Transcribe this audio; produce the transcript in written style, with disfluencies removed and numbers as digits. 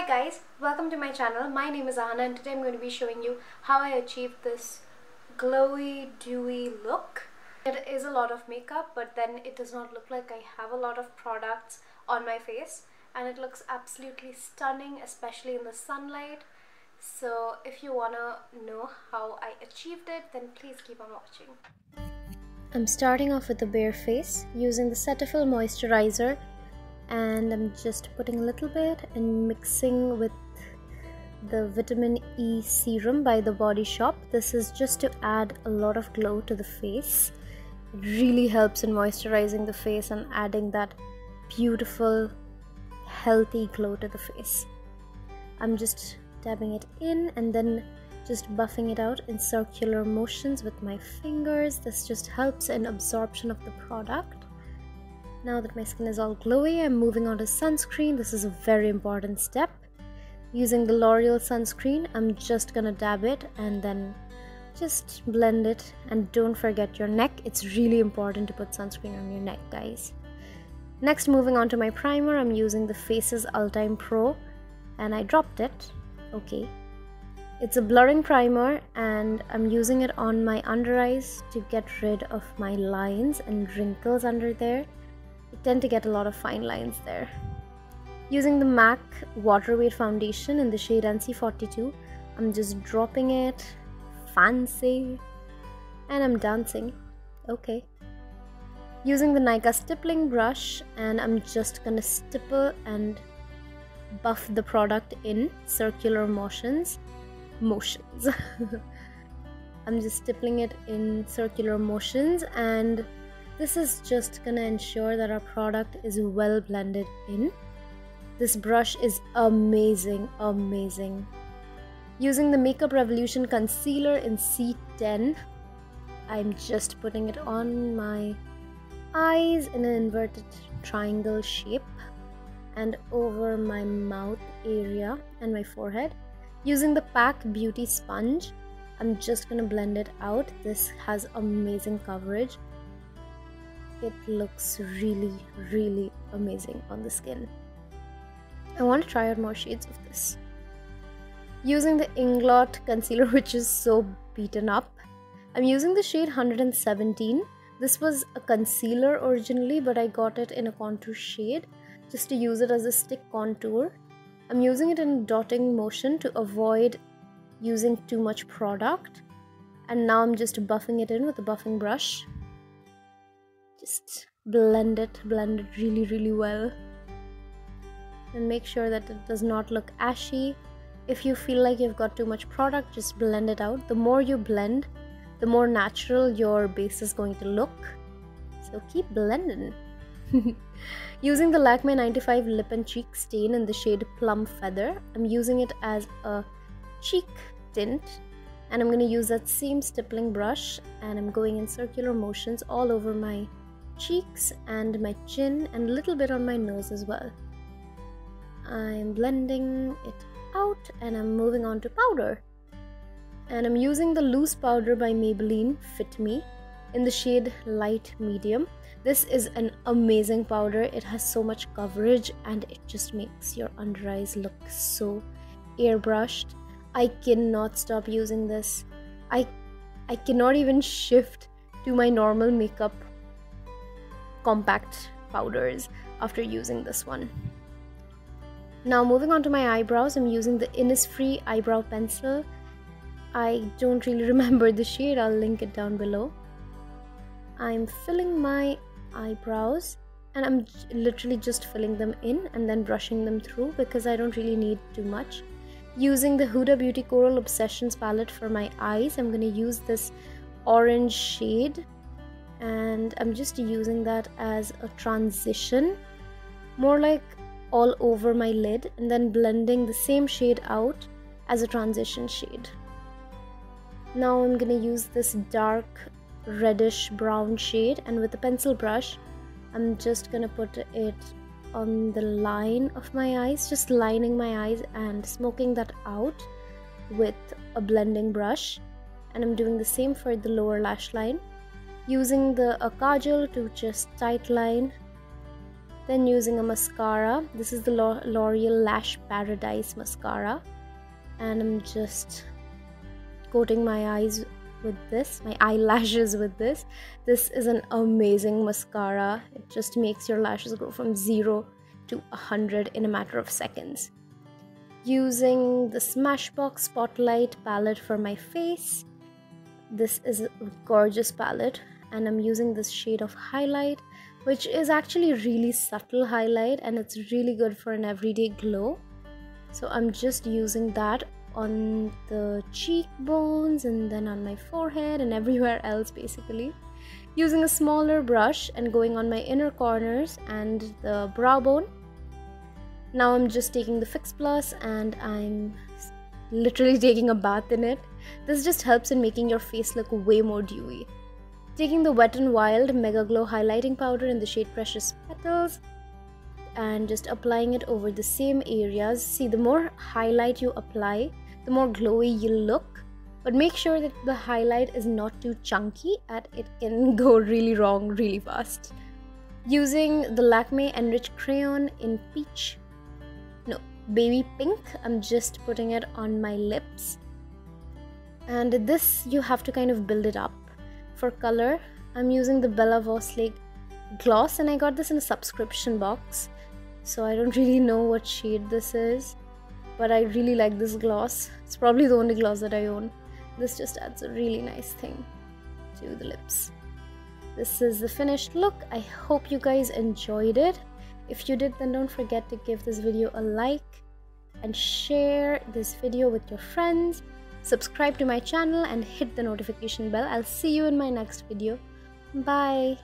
Hi guys, welcome to my channel. My name is AHANA and today I'm going to be showing you how I achieved this glowy, dewy look. It is a lot of makeup, but then it does not look like I have a lot of products on my face, and it looks absolutely stunning, especially in the sunlight. So if you want to know how I achieved it, then please keep on watching. I'm starting off with the bare face using the CETAPHIL moisturizer, and I'm just putting a little bit and mixing with the vitamin E serum by the Body Shop. This is just to add a lot of glow to the face. It really helps in moisturizing the face and adding that beautiful, healthy glow to the face. I'm just dabbing it in and then just buffing it out in circular motions with my fingers. This just helps in absorption of the product. Now that my skin is all glowy, I'm moving on to sunscreen. This is a very important step. Using the L'Oreal sunscreen, I'm just gonna dab it and then just blend it. And don't forget your neck. It's really important to put sunscreen on your neck, guys. Next, moving on to my primer, I'm using the Faces ULTIME Pro, and I dropped it. Okay. It's a blurring primer and I'm using it on my under eyes to get rid of my lines and wrinkles under there. I tend to get a lot of fine lines there. Using the MAC Waterweight foundation in the shade NC42, I'm just dropping it, fancy, and I'm dancing. Okay. Using the Nika stippling brush, and I'm just gonna stipple and buff the product in circular motions. I'm just stippling it in circular motions, and this is just gonna ensure that our product is well blended in. This brush is amazing. Using the Makeup Revolution concealer in C10, I'm just putting it on my eyes in an inverted triangle shape and over my mouth area and my forehead. Using the PAC Beauty Sponge, I'm just gonna blend it out. This has amazing coverage. It looks really amazing on the skin. I want to try out more shades of this. Using the INGLOT concealer, which is so beaten up, I'm using the shade 117. This was a concealer originally, but I got it in a contour shade just to use it as a stick contour. I'm using it in dotting motion to avoid using too much product, and now I'm just buffing it in with a buffing brush. Just blend it really well, and make sure that it does not look ashy. If you feel like you've got too much product, just blend it out. The more you blend, the more natural your base is going to look, so keep blending. Using the LAKME 95 lip and cheek stain in the shade Plum Feather, I'm using it as a cheek tint, and I'm going to use that same stippling brush, and I'm going in circular motions all over my cheeks and my chin and a little bit on my nose as well. I'm blending it out and I'm moving on to powder, and I'm using the loose powder by Maybelline Fit Me in the shade Light Medium. This is an amazing powder. It has so much coverage and it just makes your under eyes look so airbrushed. I cannot stop using this. I cannot even shift to my normal makeup compact powders after using this one. Now moving on to my eyebrows, I'm using the Innisfree eyebrow pencil. I don't really remember the shade, I'll link it down below. I'm filling my eyebrows and I'm literally just filling them in and then brushing them through because I don't really need too much. Using the Huda Beauty Coral Obsessions palette for my eyes, I'm going to use this orange shade, and I'm just using that as a transition, more like all over my lid, and then blending the same shade out as a transition shade. Now I'm gonna use this dark reddish brown shade, and with a pencil brush I'm just gonna put it on the line of my eyes, just lining my eyes and smoking that out with a blending brush. And I'm doing the same for the lower lash line, using a kajal to just tight line Then using a mascara, this is the L'Oreal Lash Paradise mascara, and I'm just coating my eyes with this, my eyelashes with this. This is an amazing mascara. It just makes your lashes grow from 0 to 100 in a matter of seconds. Using the Smashbox Spotlight palette for my face. This is a gorgeous palette, and I'm using this shade of highlight, which is actually really subtle highlight, and it's really good for an everyday glow. So I'm just using that on the cheekbones and then on my forehead and everywhere else basically. Using a smaller brush and going on my inner corners and the brow bone. Now I'm just taking the Fix Plus and I'm literally taking a bath in it. This just helps in making your face look way more dewy. Taking the Wet n Wild Mega Glow highlighting powder in the shade Precious Petals and just applying it over the same areas. See, the more highlight you apply, the more glowy you look, but make sure that the highlight is not too chunky and it can go really wrong really fast. Using the Lakme Enriched Crayon in baby pink, I'm just putting it on my lips, and this you have to kind of build it up. For color, I'm using the Bella Voslake gloss, and I got this in a subscription box, so I don't really know what shade this is, but I really like this gloss. It's probably the only gloss that I own. This just adds a really nice thing to the lips. This is the finished look. I hope you guys enjoyed it. If you did, then don't forget to give this video a like and share this video with your friends. Subscribe to my channel and hit the notification bell. I'll see you in my next video. Bye.